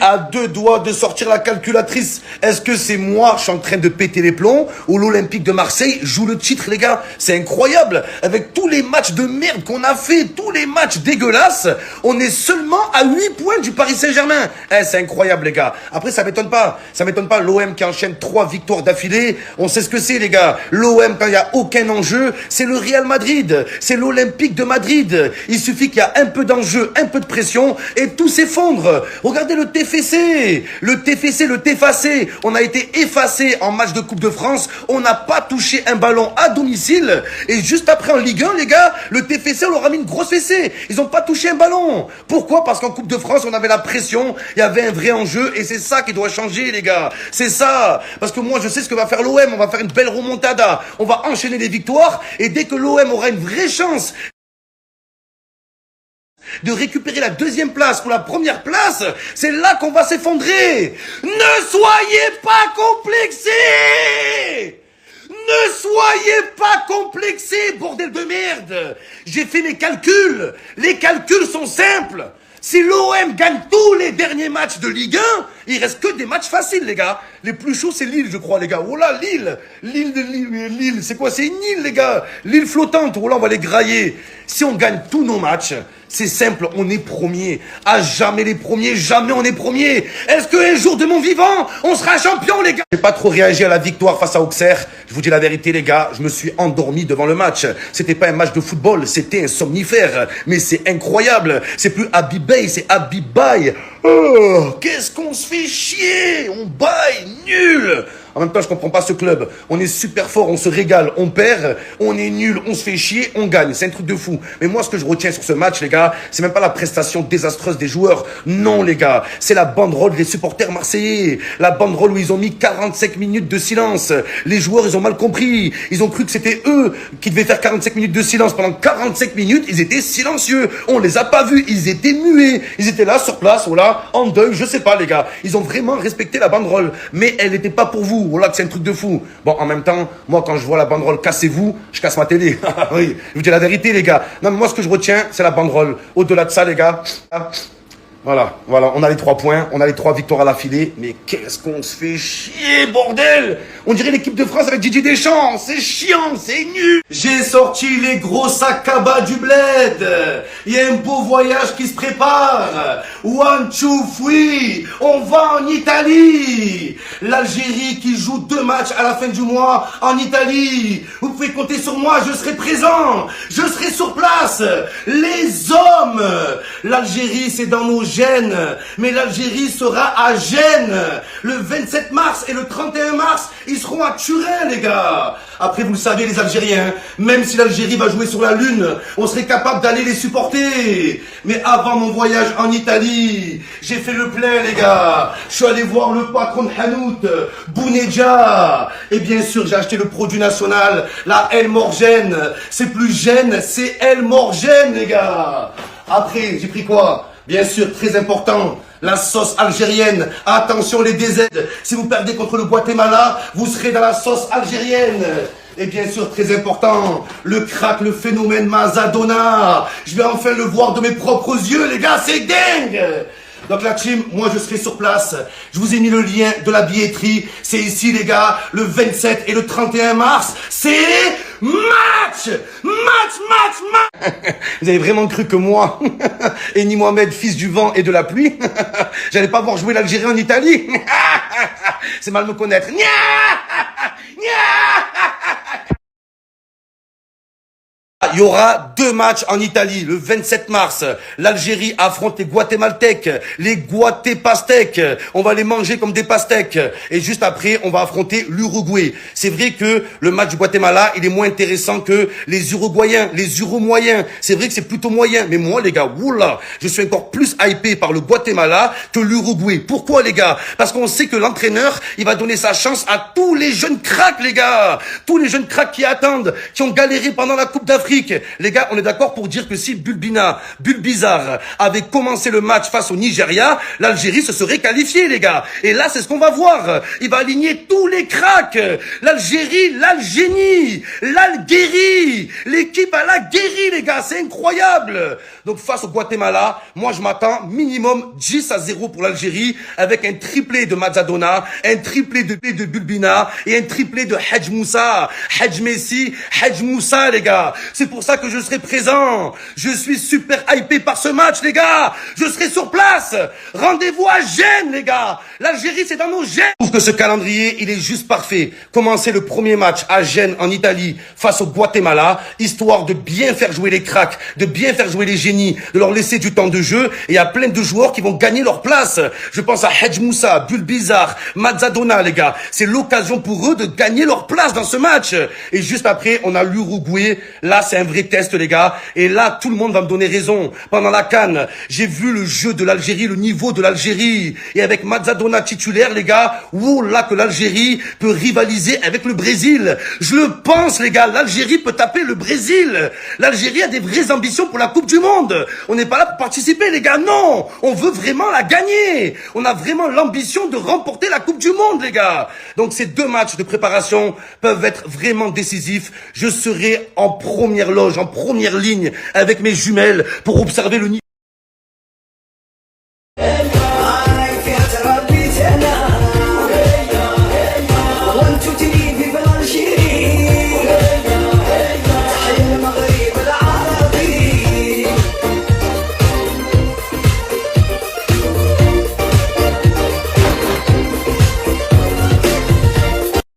À deux doigts de sortir la calculatrice. Est-ce que c'est moi, je suis en train de péter les plombs, ou l'Olympique de Marseille joue le titre, les gars? C'est incroyable. Avec tous les matchs de merde qu'on a fait, tous les matchs dégueulasses, on est seulement à 8 points du Paris Saint-Germain. C'est incroyable, les gars. Après, ça m'étonne pas. Ça m'étonne pas. L'OM qui enchaîne 3 victoires d'affilée. On sait ce que c'est, les gars. L'OM, quand il n'y a aucun enjeu, c'est le Real Madrid. C'est l'Olympique de Madrid. Il suffit qu'il y a un peu d'enjeu, un peu de pression, et tout s'effondre. Regardez le TFC, le TFC, on a été effacé en match de Coupe de France, on n'a pas touché un ballon à domicile, et juste après en Ligue 1, les gars, le TFC, on leur a mis une grosse fessée, ils n'ont pas touché un ballon. Pourquoi? Parce qu'en Coupe de France, on avait la pression, il y avait un vrai enjeu, et c'est ça qui doit changer, les gars, c'est ça, parce que moi, je sais ce que va faire l'OM, on va faire une belle remontada, on va enchaîner les victoires, et dès que l'OM aura une vraie chance de récupérer la deuxième place ou la première place, c'est là qu'on va s'effondrer. Ne soyez pas complexés! Ne soyez pas complexés, bordel de merde! J'ai fait mes calculs. Les calculs sont simples. Si l'OM gagne tous les derniers matchs de Ligue 1, il reste que des matchs faciles, les gars. Les plus chauds, c'est Lille, je crois, les gars. Oh là, Lille. Lille, c'est quoi? C'est une île, les gars. L'île flottante. Oh là, on va les grailler. Si on gagne tous nos matchs, c'est simple, on est premier. À jamais les premiers, jamais on est premier. Est-ce qu'un jour de mon vivant, on sera champion, les gars? J'ai pas trop réagi à la victoire face à Auxerre. Je vous dis la vérité, les gars, je me suis endormi devant le match. C'était pas un match de football, c'était un somnifère. Mais c'est incroyable. C'est plus Habibay, c'est Habibaye. Oh, qu'est-ce qu'on se fait chier? On baille, nul. En même temps, je comprends pas ce club. On est super fort, on se régale, on perd, on est nul, on se fait chier, on gagne. C'est un truc de fou. Mais moi, ce que je retiens sur ce match, les gars, c'est même pas la prestation désastreuse des joueurs. Non, les gars. C'est la banderole des supporters marseillais. La banderole où ils ont mis 45 minutes de silence. Les joueurs, ils ont mal compris. Ils ont cru que c'était eux qui devaient faire 45 minutes de silence. Pendant 45 minutes, ils étaient silencieux. On les a pas vus. Ils étaient muets. Ils étaient là, sur place, voilà, en deuil. Je sais pas, les gars. Ils ont vraiment respecté la banderole. Mais elle n'était pas pour vous. Voilà que c'est un truc de fou. Bon, en même temps, moi, quand je vois la banderole, cassez-vous, je casse ma télé. Oui, je vous dis la vérité, les gars. Non, mais moi, ce que je retiens, c'est la banderole. Au-delà de ça, les gars, voilà, on a les 3 points, on a les 3 victoires à l'affilée, mais qu'est-ce qu'on se fait chier, bordel! On dirait l'équipe de France avec Didier Deschamps, c'est chiant, c'est nul! J'ai sorti les gros sacs à bas du bled, il y a un beau voyage qui se prépare, 1, 2, 3, on va en Italie! L'Algérie qui joue 2 matchs à la fin du mois en Italie, vous pouvez compter sur moi, je serai présent, je serai sur place, les hommes! L'Algérie c'est dans nos gênes, mais l'Algérie sera à Gênes le 27 mars et le 31 mars, ils seront à Turin, les gars. Après, vous le savez, les Algériens, même si l'Algérie va jouer sur la Lune, on serait capable d'aller les supporter. Mais avant mon voyage en Italie, j'ai fait le plein, les gars. Je suis allé voir le patron de Hanout, Bounedjah. Et bien sûr, j'ai acheté le produit national, la El Morgène. C'est plus Gênes, c'est El Morgène, les gars. Après, j'ai pris quoi? Bien sûr, très important, la sauce algérienne. Attention les DZ, si vous perdez contre le Guatemala, vous serez dans la sauce algérienne. Et bien sûr, très important, le crack, le phénomène Maradona. Je vais enfin le voir de mes propres yeux, les gars, c'est dingue. Donc la team, moi je serai sur place. Je vous ai mis le lien de la billetterie. C'est ici les gars, le 27 et le 31 mars. C'est match. Vous avez vraiment cru que moi, Eni Mohamed, fils du vent et de la pluie, j'allais pas voir jouer l'Algérie en Italie? C'est mal me connaître. Il y aura 2 matchs en Italie, le 27 mars. L'Algérie affronte les Guatémaltèques, les Guatépastèques. On va les manger comme des pastèques. Et juste après, on va affronter l'Uruguay. C'est vrai que le match du Guatemala, il est moins intéressant que les Uruguayens, les Urumoyens. C'est vrai que c'est plutôt moyen. Mais moi, les gars, oula, je suis encore plus hypé par le Guatemala que l'Uruguay. Pourquoi, les gars? Parce qu'on sait que l'entraîneur, il va donner sa chance à tous les jeunes cracks, les gars. Tous les jeunes cracks qui attendent, qui ont galéré pendant la Coupe d'Afrique. magnifique. Les gars, on est d'accord pour dire que si Bulbizarre avait commencé le match face au Nigeria, l'Algérie se serait qualifiée, les gars. Et là, c'est ce qu'on va voir. Il va aligner tous les cracks. L'Algérie, l'Algénie, l'Algérie. L'équipe à la guérie, les gars. C'est incroyable. Donc, face au Guatemala, moi, je m'attends minimum 10-0 pour l'Algérie avec un triplé de Mazzadona, un triplé de Bulbina et un triplé de Hadj Moussa, Hadj Messi, Hadj Moussa, les gars. C'est pour ça que je serai présent. Je suis super hypé par ce match, les gars. Je serai sur place. Rendez-vous à Gênes, les gars. L'Algérie, c'est dans nos gènes. Je trouve que ce calendrier, il est juste parfait. Commencer le premier match à Gênes, en Italie, face au Guatemala, histoire de bien faire jouer les cracks, de bien faire jouer les génies, de leur laisser du temps de jeu. Et il y a plein de joueurs qui vont gagner leur place. Je pense à Hadj Moussa, Bulbizarre, Mazzadona, les gars. C'est l'occasion pour eux de gagner leur place dans ce match. Et juste après, on a l'Uruguay. Là, c'est un vrai test, les gars. Et là, tout le monde va me donner raison. Pendant la CAN, j'ai vu le jeu de l'Algérie, le niveau de l'Algérie. Et avec Mazzadona titulaire, les gars, oh là que l'Algérie peut rivaliser avec le Brésil. Je le pense, les gars. L'Algérie peut taper le Brésil. L'Algérie a des vraies ambitions pour la Coupe du Monde. On n'est pas là pour participer, les gars. Non, on veut vraiment la gagner. On a vraiment l'ambition de remporter la Coupe du Monde, les gars. Donc ces deux matchs de préparation peuvent être vraiment décisifs. Je serai en première loge, en première ligne avec mes jumelles pour observer le niveau.